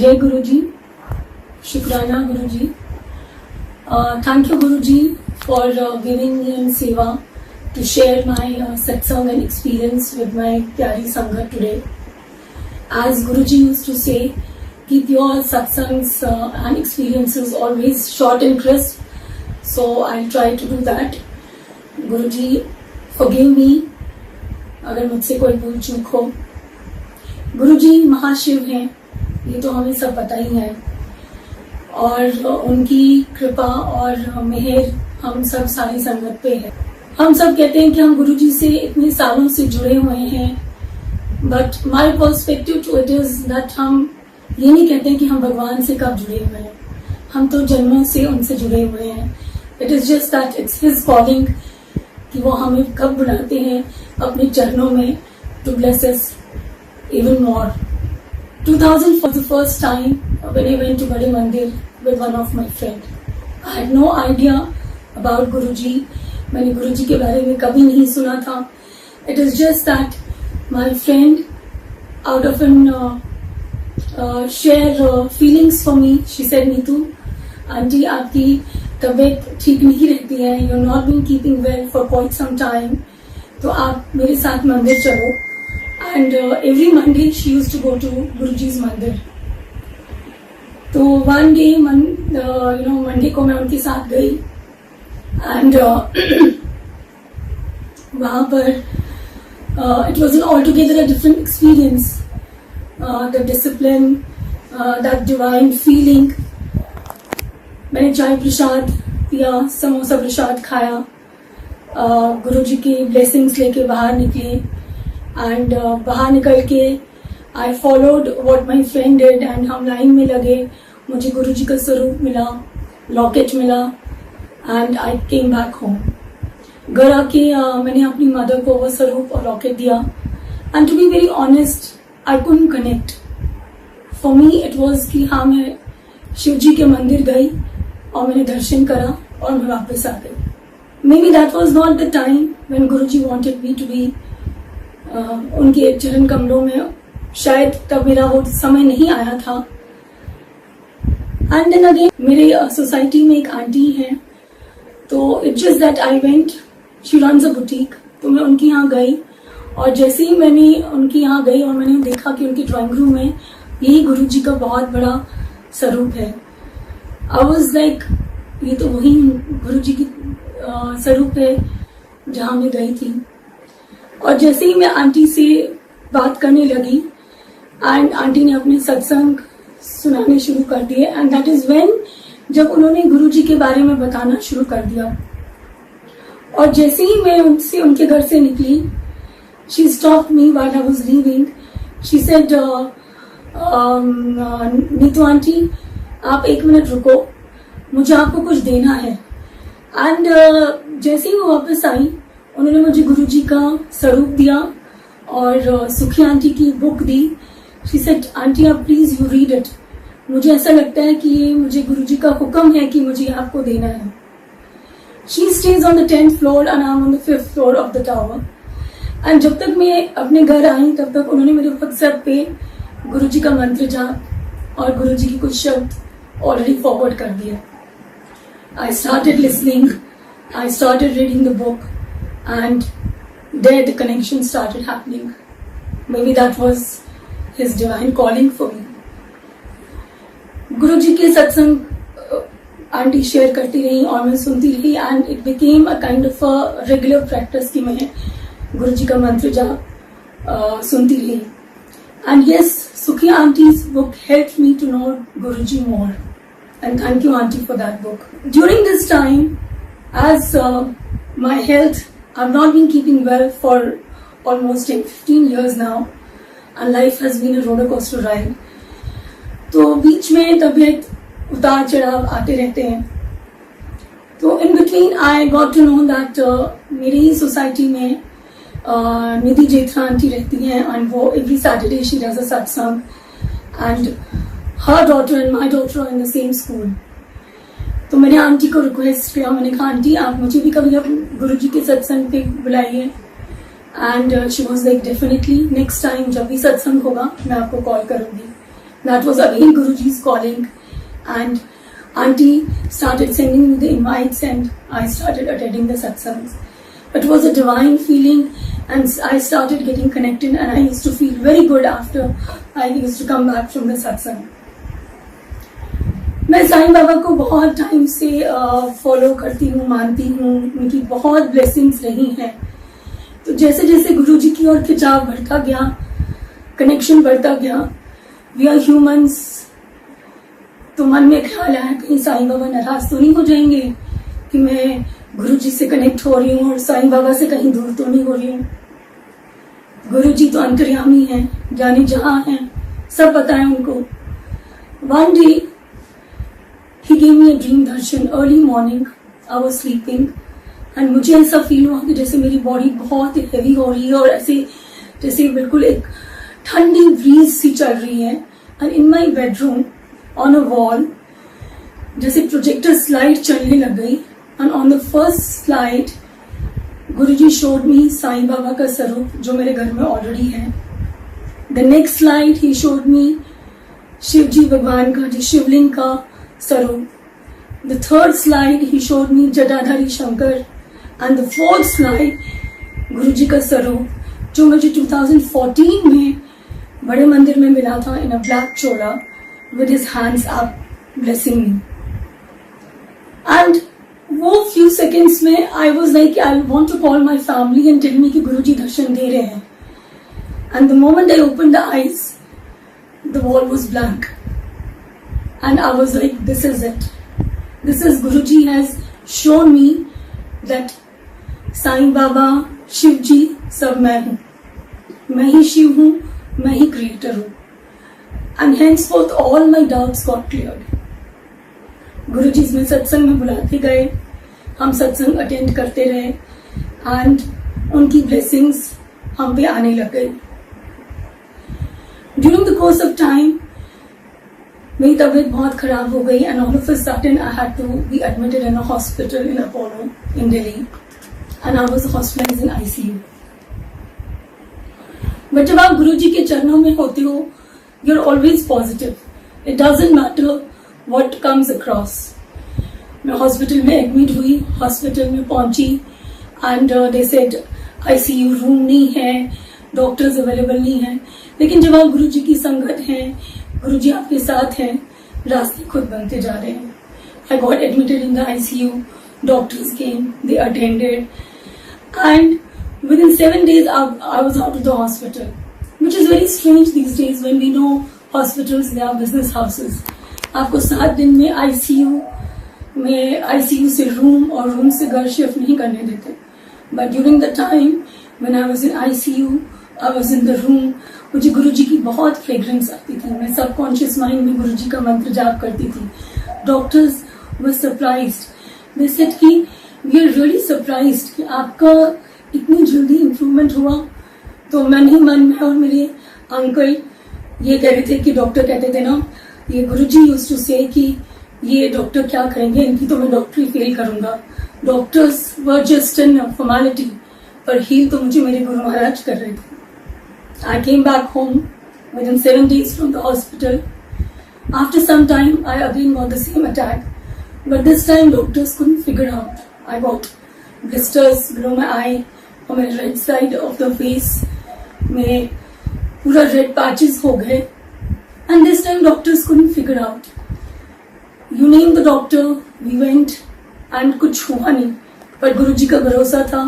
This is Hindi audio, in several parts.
जय गुरुजी, शुक्राना गुरुजी. Thank you Guruji for giving me in seva to share my satsang and experience with my pyari Sangha today. As Guruji used to say, keep your satsangs and experiences always short and crisp. So I'll try to do that. Guruji, forgive me अगर मुझसे कोई भूल चूक हो. गुरुजी महाशिव हैं, ये तो हमें सब पता ही है, और उनकी कृपा और मेहर हम सब सारी संगत पे है. हम सब कहते हैं कि हम गुरुजी से इतने सालों से जुड़े हुए हैं, but my perspective to it is that हम ये नहीं कहते हैं कि हम भगवान से कब जुड़े हुए हैं. हम तो जन्मों से उनसे जुड़े हुए हैं. It is just that it's his calling कि वो हमें कब बुलाते हैं अपने चरणों में to bless us even more. 2000 was the first time when I went to Bade Mandir with one of my friend. I had no idea about Guruji. मैंने गुरुजी के बारे में कभी नहीं सुना था. It is just that my friend, out of an share feelings for me, she said, Neetu aunty आपकी तबीयत ठीक नहीं रहती है, you're not been keeping well for quite some time, तो आप मेरे साथ मंदिर चलो. And every Monday she used to go to Guruji's मंदिर. तो one day Monday को मैं उनके साथ गई, and वहाँ पर it was an altogether a different experience. The discipline, that divine feeling. मैंने चाय प्रसाद पिया, समोसा प्रसाद खाया, गुरुजी के ब्लेसिंग्स लेके बाहर निकले. एंड बाहर निकल के I followed what my friend did, and हम लाइन में लगे. मुझे गुरुजी का स्वरूप मिला, लॉकेट मिला, and I came back home. घर आके मैंने अपनी मदर को वो स्वरूप और लॉकेट दिया. And to be very honest, I couldn't connect. For me it was कि हाँ, मैं शिव जी के मंदिर गई और मैंने दर्शन करा और मैं वापस आ गई. Maybe that was not the time when Guruji wanted me to be उनके चरण कमलों में. शायद तब मेरा वो समय नहीं आया था. एंड देन अगेन मेरे सोसाइटी में एक आंटी है, तो it's just that I went. She runs a boutique. तो मैं उनके यहाँ गई, और जैसे ही मैंने उनके यहाँ गई और मैंने देखा कि उनके ड्राइंग रूम में यही गुरुजी का बहुत बड़ा स्वरूप है, आई वाज लाइक ये तो वही गुरुजी की स्वरूप है जहाँ मैं गई थी. और जैसे ही मैं आंटी से बात करने लगी, एंड आंटी ने अपने सत्संग सुनाने शुरू कर दिए, एंड दैट इज व्हेन जब उन्होंने गुरुजी के बारे में बताना शुरू कर दिया. और जैसे ही मैं उनसे उनके घर से निकली, she stopped me while I was leaving. She said, Neetu aunty आप एक मिनट रुको, मुझे आपको कुछ देना है. एंड जैसे ही वो वापस आई, उन्होंने मुझे गुरुजी का स्वरूप दिया और सुखी आंटी की book the. She said, aunty आप प्लीज यू रीड इट. मुझे ऐसा लगता है कि ये मुझे गुरुजी का हुक्म है कि मुझे आपको देना है. She stage on the 10th floor and I am on the 5th floor of the tower. And जब तक मैं अपने घर आई, तब तक उन्होंने मेरे व्हाट्सएप पे गुरुजी का मंत्र जाप और गुरुजी की कुछ शब्द ऑलरेडी फॉरवर्ड कर दिए. I started listening, I started reading the book, and there the connection started happening. Maybe that was his divine calling for me. गुरुजी के सत्संग आंटी शेयर करती रही और मैं सुनती रही, and it became a kind of a regular practice कि मैं गुरुजी का मंत्र जाप सुनती रही. And yes, Sukhi auntie's book helped me to know Guruji more, and thank you auntie for that book. During this time, as my health, I've not been keeping well for almost 15 years now, and life has been a roller coaster ride. तो बीच में तबीयत उतार चढ़ाव आते रहते हैं. तो in between I got to know that मेरी ही सोसाइटी में निधि जेठा आंटी रहती हैं, and वो every Saturday she does a satsang, and her daughter and my daughter are in the same school. तो मैंने आंटी को रिक्वेस्ट किया, मैंने कहा आंटी आप मुझे भी कभी गुरुजी के सत्संग पे बुलाइए. And she was like definitely next time जब भी सत्संग होगा मैं आपको कॉल करूंगी. That was again Guruji's calling, and Auntie started sending me the invites and I started attending the satsangs. It was a divine feeling and I started getting connected and I used to feel very good after I used to come back from the satsang. मैं साईं बाबा को बहुत टाइम से फॉलो करती हूँ, मानती हूँ, उनकी बहुत ब्लेसिंग्स रही हैं. तो जैसे जैसे गुरुजी की ओर खिंचाव बढ़ता गया, कनेक्शन बढ़ता गया, वी आर ह्यूमंस, तो मन में ख्याल आया कहीं साईं बाबा नाराज तो नहीं हो जाएंगे कि मैं गुरुजी से कनेक्ट हो रही हूँ और साईं बाबा से कहीं दूर तो नहीं हो रही हूँ. गुरुजी तो अंतर्यामी हैं, जाने जहां हैं, सब पता है उनको. One day he gave me a dream darshan early morning. I was sleeping and मुझे ऐसा फील हुआ कि जैसे मेरी बॉडी बहुत हेवी हो रही है और ऐसे जैसे बिल्कुल एक ठंडी ब्रीज सी चल रही है. And in my bedroom on a wall जैसे प्रोजेक्टर स्लाइड चलने लग गई. And on the first slide Guruji showed me Sai Baba का स्वरूप जो मेरे घर में ऑलरेडी है. The next slide he showed me Shiv ji भगवान का, जी शिवलिंग का स्वरूप. The third slide he showed me Jatadhari Shankar. And the fourth slide Guruji का स्वरूप जो मुझे 2014 में बड़े मंदिर में मिला था इन अ ब्लैक चोला with his hands up blessing me. And वो फ्यू सेकेंड्स में I was like I want to call my family and tell me कि गुरुजी दर्शन दे रहे हैं. And the moment I open the eyes the wall was blank. And I was like, this is it. This is Guruji has shown me that Sai Baba, Shiv Ji, सब मैं हूँ. मैं ही शिव हूँ, मैं ही क्रिएटर हूँ. And henceforth all my doubts got cleared. गुरुजी में सत्संग में बुलाते गए, हम सत्संग अटेंड करते रहे and उनकी blessings हम पे आने लग गई. During the course of time, मेरी तबीयत बहुत खराब हो गई and all of a sudden I had to be admitted in a hospital in Apollo in Delhi and I was hospitalised in ICU. But जब आप गुरुजी के चरणों में होते हो you are always positive. It doesn't matter what comes across. मैं हॉस्पिटल में एडमिट हुई, हॉस्पिटल में पहुंची and they said ICU room नहीं है, डॉक्टर्स अवेलेबल नहीं है. लेकिन जब आप गुरुजी की संगत हैं, गुरुजी आपके साथ हैं, रास्ते खुद बनते जा रहे हैं. I got admitted in the ICU. Doctors came, they attended, and within 7 days I was out of the hospital, which is very strange these days when we know hospitals they are business houses. आपको 7 दिन में ICU से रूम और रूम से घर शिफ्ट नहीं करने देते. But during the time when I was in ICU, I was in the room. मुझे गुरुजी की बहुत फ्रेग्रेंस आती थी. मैं सबकॉन्शियस माइंड में गुरुजी का मंत्र जाप करती थी. Doctors were surprised. They said कि वी आर रियली सरप्राइज्ड कि आपका इतनी जल्दी इम्प्रूवमेंट हुआ. तो मन ही मन में और मेरे अंकल ये कह रहे थे कि डॉक्टर कहते थे ना, ये गुरुजी यूज्ड टू से कि ये डॉक्टर क्या करेंगे, इनकी तो मैं डॉक्टरी फेल करूंगा. Doctors were just an formality, पर हील तो मुझे मेरे गुरु महाराज कर रहे थे. I came back home within 7 days from the hospital. After some time, I again got the same attack. But this time, doctors couldn't figure out. I got blisters below my eye, on my right side of the face. में पूरा red patches हो गए. And this time, doctors couldn't figure out. You name the doctor, we went, and कुछ हुआ नहीं. पर गुरुजी का भरोसा था,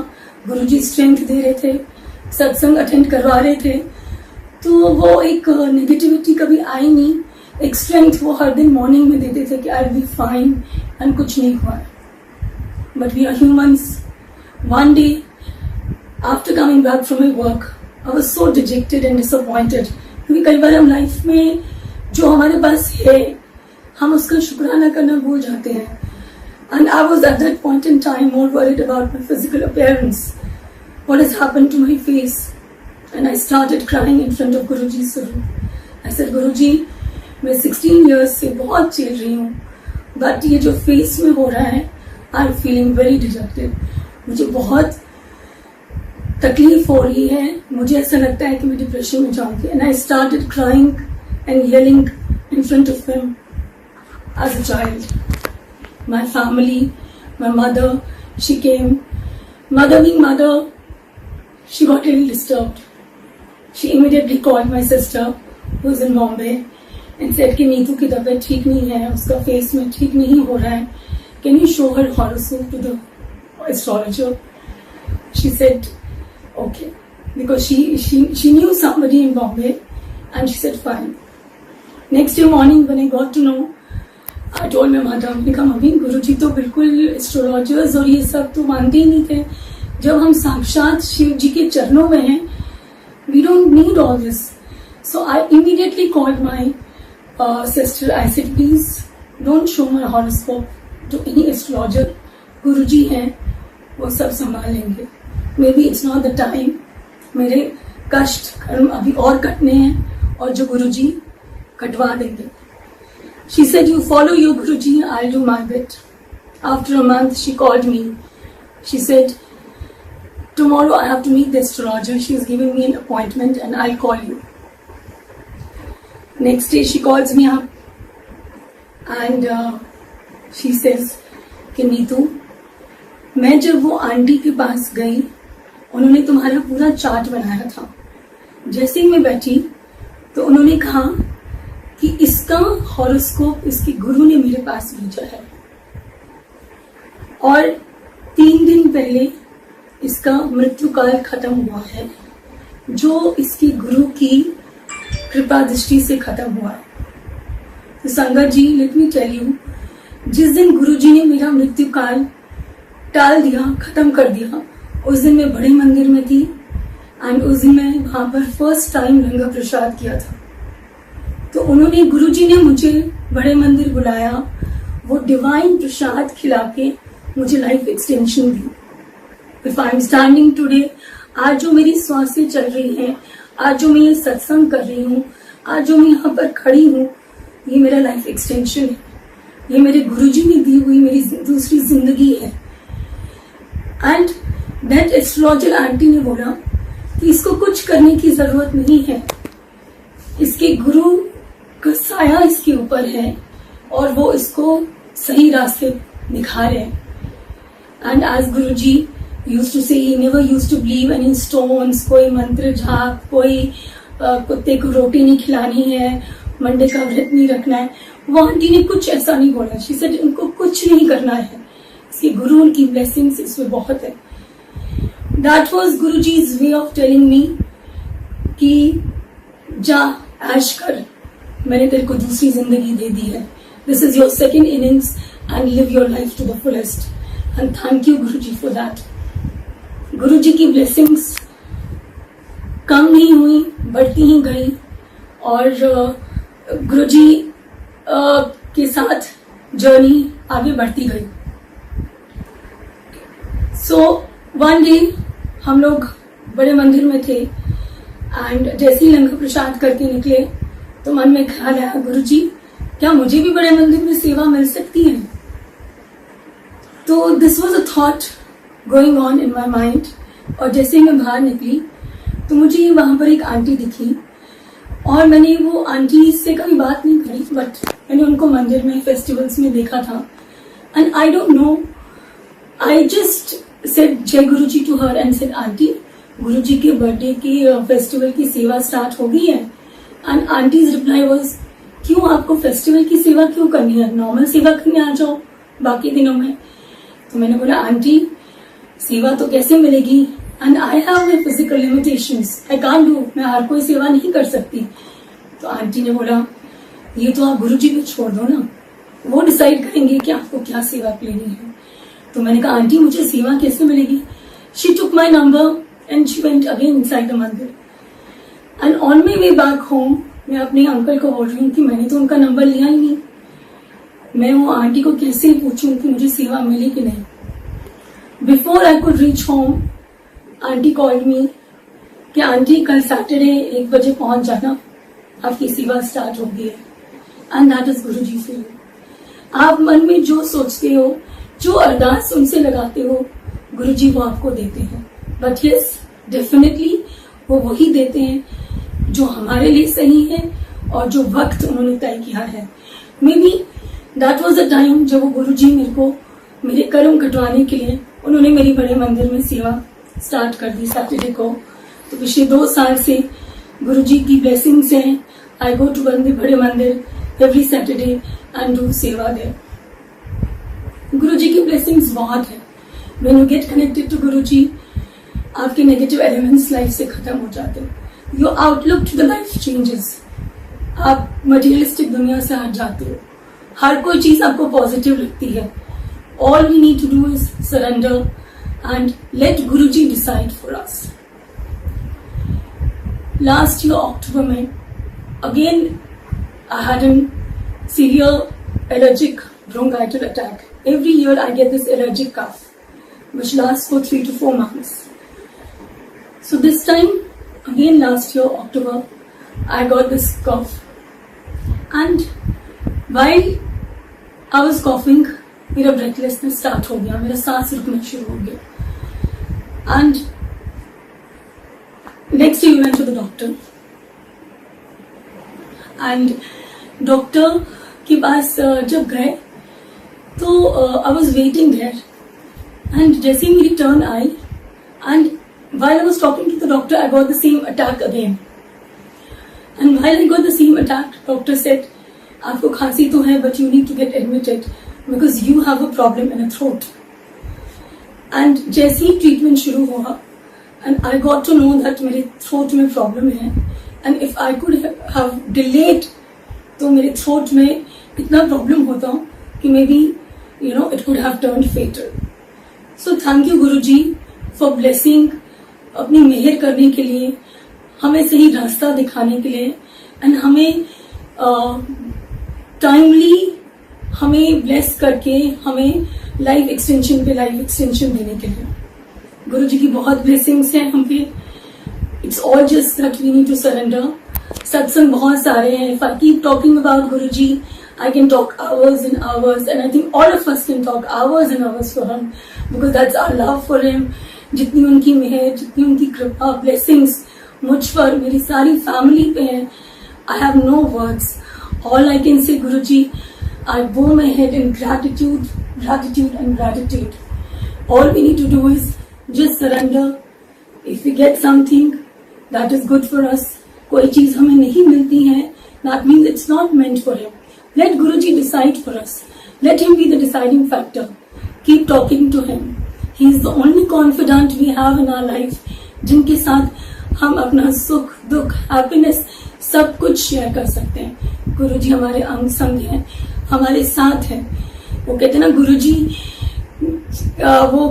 गुरुजी स्ट्रेंथ दे रहे थे, सत्संग अटेंड करवा रहे थे. तो वो एक नेगेटिविटी कभी आई नहीं. एक स्ट्रेंथ वो हर दिन मॉर्निंग में देते थे कि I will be fine and कुछ नहीं हुआ. But we are humans. One day after coming back from my work I was so dejected and disappointed. क्योंकि कई बार हम लाइफ में जो हमारे पास है हम उसका शुक्राना करना भूल जाते हैं. And I was at that point in time more worried about my physical appearance. What has happened to my face? And I started crying in front of Guruji's Swarup. I said, Guruji, मैं 16 years से बहुत झेल रही हूँ, but ये जो face में हो रहा है, I'm feeling very dejected. मुझे बहुत तकलीफ हो रही है. मुझे ऐसा लगता है कि मैं डिप्रेशन में जाऊंगी. And I started crying and yelling in front of him as a child. My family, my mother, she came. Mother being mother, she got a little disturbed. She immediately called my sister who is in Bombay and said कि नीतू की तबीयत ठीक नहीं है, उसका फेस में ठीक नहीं हो रहा है. Can you show her horoscope to the astrologer? She said okay, because she knew somebody in Bombay, and she said fine. Next day morning when I got to know, I told my mother, mummy Guruji तो बिल्कुल एस्ट्रोलॉजर्स और ये सब तो मानते ही नहीं थे. जब हम साक्षात शिव जी के चरणों में हैं, we don't need all this. So I immediately called my sister. I said, please don't show my horoscope to any astrologer. गुरुजी हैं, वो सब संभाल लेंगे. Maybe it's not the time. मेरे कष्ट कर्म अभी और कटने हैं और जो गुरुजी कटवा देंगे. She said, you follow your Guruji, I'll do my bit. After a month, she called me. She said, tomorrow I have to meet the astrologer. She's giving me an appointment and I'll call you. Next day, she calls me up and she says, कि नीतू, मैं जब वो आंटी के पास गई, उन्होंने तुम्हारा पूरा चार्ट बनाया था. जैसे ही मैं बैठी तो उन्होंने कहा कि इसका हॉरोस्कोप इसके गुरु ने मेरे पास भेजा है और 3 दिन पहले इसका मृत्यु काल खत्म हुआ है, जो इसकी गुरु की कृपा दृष्टि से खत्म हुआ है. तो संगत जी, लेट मी टेल यू, जिस दिन गुरु जी ने मेरा मृत्यु काल टाल दिया, खत्म कर दिया, उस दिन मैं बड़े मंदिर में थी एंड उस दिन मैं वहां पर फर्स्ट टाइम लंगर प्रसाद किया था. तो उन्होंने, गुरुजी ने मुझे बड़े मंदिर बुलाया, वो डिवाइन प्रसाद खिला के मुझे life extension the. If I am standing today, आज जो मेरी सांसें चल रही हैं, आज जो मैं ये सत्संग कर रही हूँ, आज जो मैं यहाँ पर खड़ी हूँ, ये मेरा लाइफ एक्सटेंशन है. ये मेरे गुरुजी ने दी हुई मेरी दूसरी जिंदगी है. एंड दैट एस्ट्रोलॉजर आंटी ने बोला कि इसको कुछ करने की जरूरत नहीं है, इसके गुरु का साया इसके ऊपर है और वो इसको सही रास्ते दिखा रहे हैं. And as Guruji used to say, he never used to believe any stones, कोई मंत्र जाप, कोई कुत्ते को रोटी नहीं खिलानी है, मंडे का व्रत नहीं रखना है. वो आंटी ने कुछ ऐसा नहीं बोला. शी सेड इनको कुछ नहीं करना है, इसके गुरु, उनकी ब्लेसिंग्स इसमें बहुत है. That was Guruji's way of telling me कि जा ऐश कर, मैंने तेरे को दूसरी जिंदगी दे दी है. This is your second innings and live your life to the fullest. And thank you Guruji for that. Guruji की ब्लेसिंग्स कम नहीं हुई, बढ़ती ही गई और गुरुजी के साथ जर्नी आगे बढ़ती गई. सो वन डे हम लोग बड़े मंदिर में थे एंड जैसे ही लंगर प्रसाद करके निकले तो मन में ख्याल आया, गुरुजी क्या मुझे भी बड़े मंदिर में सेवा मिल सकती है? तो this was a thought going on in my mind. और जैसे ही मैं बाहर निकली तो मुझे वहां पर एक आंटी दिखी और मैंने वो आंटी से कभी बात नहीं करी, बट मैंने उनको मंदिर में फेस्टिवल्स में देखा था. And I don't know, I just said Jai Guruji to her and said, aunty Guruji के बर्थडे की फेस्टिवल की सेवा स्टार्ट हो गई है. एंड आंटीज रिप्लाई वाज, क्यों आपको फेस्टिवल की सेवा क्यों करनी है, नॉर्मल सेवा करने आ जाओ बाकी दिनों में. तो मैंने बोला, आंटी सेवा तो कैसे मिलेगी, and I have my physical limitations, I can't do, मैं हर कोई सेवा नहीं कर सकती. तो आंटी ने बोला, ये तो आप गुरुजी को छोड़ दो ना, वो डिसाइड करेंगे कि आपको क्या सेवा लेनी है. तो मैंने कहा, आंटी मुझे सेवा कैसे मिलेगी? She took my number and she went again inside the मंदिर. And on my way back home मैं अपने अंकल को बोल रही हूँ कि मैंने तो उनका नंबर लिया ही नहीं, मैं वो आंटी को कैसे पूछूं कि मुझे सेवा मिली कि नहीं. Before I could reach home, aunty called me कि आंटी कल सैटरडे 1 बजे पहुंच जाना, आपकी सेवा स्टार्ट हो गई है. And that is Guruji for you. आप मन में जो सोचते हो, जो अरदास उनसे लगाते हो, गुरुजी वो आपको देते हैं. बट यस, डेफिनेटली वो वही देते हैं जो हमारे लिए सही है और जो वक्त उन्होंने तय किया है। May be that was the time जब वो गुरुजी मेरे को मेरे कर्म कटवाने के लिए उन्होंने मेरी बड़े मंदिर में सेवा स्टार्ट कर दी सैटरडे को। तो पिछले 2 साल से गुरुजी की ब्लेसिंग्स हैं। आई गो टू बड़े मंदिर एवरी सैटरडे एंड डू सेवा देयर। गुरुजी की ब्लेसिंग्स बहुत है। When you get connected to Guruji, आपके नेगेटिव एलिमेंट्स लाइफ से खत्म हो जाते हैं। Your outlook to the life changes. आप मटेरियलिस्टिक दुनिया से हट जाते हो। हर कोई चीज आपको पॉजिटिव लगती है। All we need to do is surrender and let Guruji decide for us. Last year October में again I had an severe allergic bronchitis attack. Every year I get this allergic cough which lasts for 3 to 4 months. So this time again last year October I got this cough, and while I was coughing मेरा breathlessness start हो गया, मेरा सांस रुकना शुरू हो गया। And next day we went to the doctor, and doctor के पास जब गए तो I was waiting there, and जैसे ही मेरी turn I, and while I was talking to the doctor I got the same attack again, and while I got the same attack doctor said आपको खांसी तो है but you need to get admitted because you have a problem in a throat. And जैसे ही ट्रीटमेंट शुरू हुआ and I got to know that मेरे throat में problem है, and if I could have delayed तो मेरे throat में इतना प्रॉब्लम होता कि may be it could have turned fatal. So thank you Guruji for blessing, अपनी मेहर करने के लिए, हमें सही रास्ता दिखाने के लिए, एंड हमें टाइमली हमें ब्लेस करके हमें लाइफ एक्सटेंशन पे लाइफ एक्सटेंशन देने के लिए। गुरुजी की बहुत ब्लेसिंग्स हैं हम पे। It's all just that we need to surrender. सत्संग बहुत सारे हैं। If I keep talking about Guruji I can talk hours and hours, and I think all of us can talk hours and hours for him because that's our love for him. जितनी उनकी मेहर, जितनी उनकी कृपा, blessings मुझ पर, मेरी सारी फैमिली पे है, I have no words. All I can say, Guruji, I bow my head in gratitude, gratitude and gratitude. All we need to do is just surrender. If we get something that is good for us, कोई चीज हमें नहीं मिलती है, that means it's not meant for him. Let Guruji decide for us. Let him be the deciding factor. Keep talking to him. He is the only confidant we have in our life, जिनके साथ हम अपना सुख, दुख, हैप्पीनेस सब कुछ शेयर कर सकते हैं। गुरुजी हमारे अंग संग हैं, हमारे साथ हैं। वो कहते ना गुरुजी, वो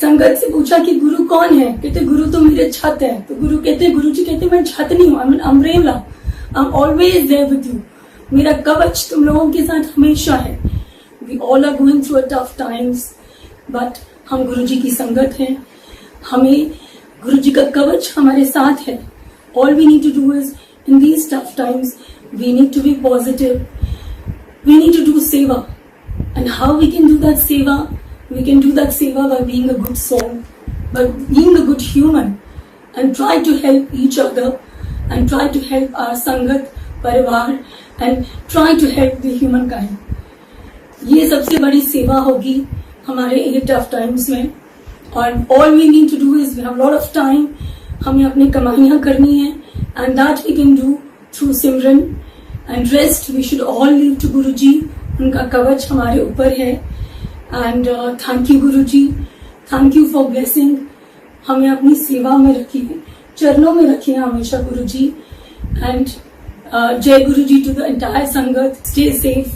संगत से पूछा कि गुरु कौन है? कहते गुरु तो मेरे छत है। तो गुरुजी कहते मैं छत नहीं हूँ, I am umbrella, I am always there with you. मेरा कवच तुम लोगों के साथ हमेशा है। We all are going through a tough times, but हम गुरुजी की संगत हैं, हमें गुरुजी का कवच हमारे साथ है। All we need to do is in these tough times we need to be positive, we need to do सेवा, and how we can do that सेवा? वी कैन डू दैट सेवा by being a good soul, by being a good human, and try to help each other, and try to help our संगत, परिवार, and try to help the humankind. ये सबसे बड़ी सेवा होगी हमारे ये टफ टाइम्स में। और all we need to do is we have a lot of time, हमें अपनी कमाइयाँ करनी है, and that we can do through Simran, and rest we should all leave to Guruji. उनका कवच हमारे ऊपर है। and thank you Guruji, thank you for blessing, हमें अपनी सेवा में रखिए, चरणों में रखिए हमेशा गुरुजी। and Jai Guruji to the entire Sangat. Stay safe.